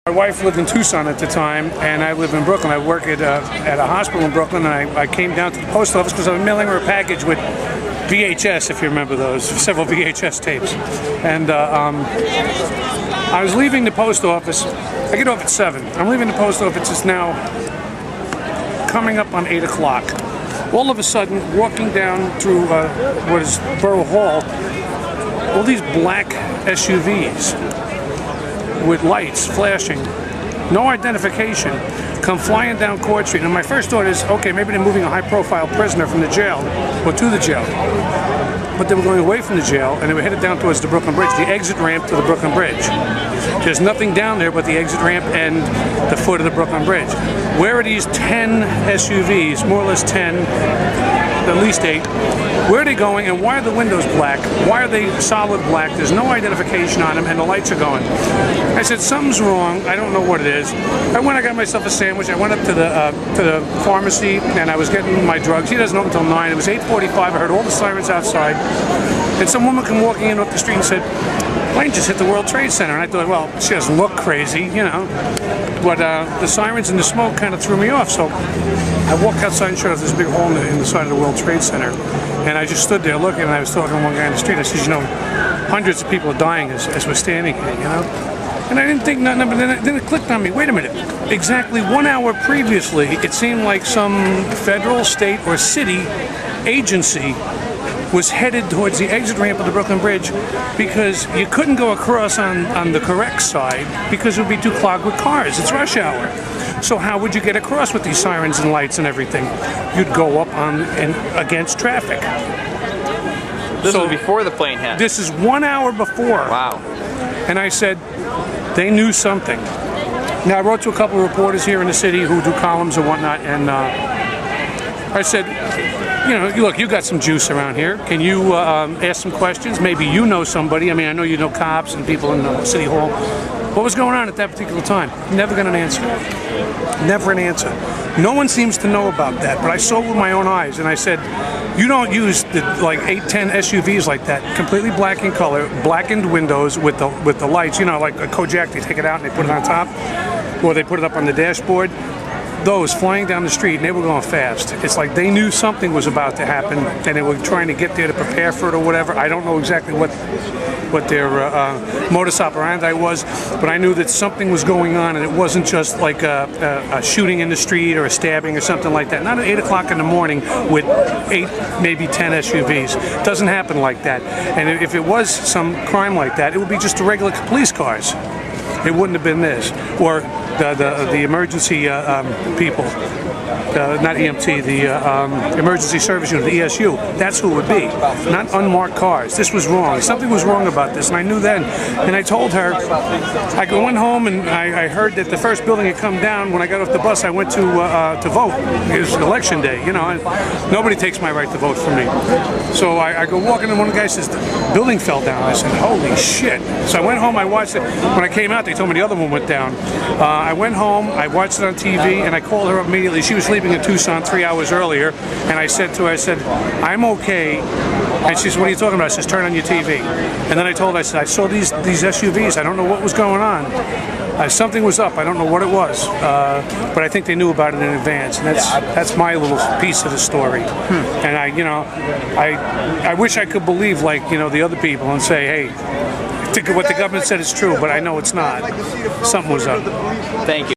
My wife lived in Tucson at the time, and I live in Brooklyn. I work at a hospital in Brooklyn, and I came down to the post office because I was mailing her a package with VHS, if you remember those, several VHS tapes. And I was leaving the post office. I get off at 7. I'm leaving the post office. It's now coming up on 8 o'clock. All of a sudden, walking down through what is Borough Hall, all these black SUVs with lights flashing, no identification, come flying down Court Street. And my first thought is, okay, maybe they're moving a high-profile prisoner from the jail, or to the jail. But they were going away from the jail, and they were headed down towards the Brooklyn Bridge, the exit ramp to the Brooklyn Bridge. There's nothing down there but the exit ramp and the foot of the Brooklyn Bridge. Where are these 10 SUVs, more or less 10, at least 8, where are they going, and why are the windows black? Why are they solid black? There's no identification on them, and the lights are going. I said, something's wrong. I don't know what it is. I got myself a sandwich. I went up to the pharmacy, and I was getting my drugs. He doesn't open until 9. It was 8:45. I heard all the sirens outside, and some woman came walking in off the street and said, plane just hit the World Trade Center. And I thought, well, she doesn't look crazy, you know. But the sirens and the smoke kind of threw me off. So I walked outside and showed us this big hole in the side of the World Trade Center. And I just stood there looking, and I was talking to one guy in the street. I said, you know, hundreds of people are dying as we're standing here, you know. And I didn't think nothing, but then it clicked on me. Wait a minute. Exactly 1 hour previously, it seemed like some federal, state, or city agency was headed towards the exit ramp of the Brooklyn Bridge because you couldn't go across on the correct side because it would be too clogged with cars. It's rush hour. So how would you get across with these sirens and lights and everything? You'd go up on and against traffic. This was before the plane hit. This is 1 hour before. Wow. And I said, they knew something. Now, I wrote to a couple of reporters here in the city who do columns and whatnot, and I said, you know, look, you got some juice around here. Can you ask some questions? Maybe you know somebody. I mean, I know you know cops and people in the city hall. What was going on at that particular time? Never got an answer. Never an answer. No one seems to know about that, but I saw it with my own eyes, and I said, you don't use the, like 8, 10 SUVs like that, completely black in color, blackened windows with the lights, you know, like a Kojak, they take it out and they put it on top, or they put it up on the dashboard. Those flying down the street, and they were going fast. It's like they knew something was about to happen, and they were trying to get there to prepare for it or whatever. I don't know exactly what their modus operandi was, but I knew that something was going on, and it wasn't just like a shooting in the street or a stabbing or something like that. Not at 8 o'clock in the morning with 8, maybe 10 SUVs. It doesn't happen like that. And if it was some crime like that, it would be just the regular police cars. It wouldn't have been this, or the emergency people, not EMT, the emergency service unit, the ESU. That's who it would be, not unmarked cars. This was wrong. Something was wrong about this, and I knew then. And I told her, I went home and I heard that the first building had come down. When I got off the bus, I went to vote. It was election day, you know, and nobody takes my right to vote from me. So I go walking, and one of the guys says, the building fell down. I said, holy shit. So I went home, I watched it. When I came out, they told me the other one went down. I went home, I watched it on TV, and I called her up immediately. She was leaving in Tucson 3 hours earlier, and I said to her, I said, I'm okay. And she said, what are you talking about? I said, turn on your TV. And then I told her, I said, I saw these SUVs. I don't know what was going on. Something was up. I don't know what it was, but I think they knew about it in advance, and that's my little piece of the story. And I wish I could believe, like, you know, the other people and say, hey, what the government said is true, but I know it's not. Something was up. Thank you.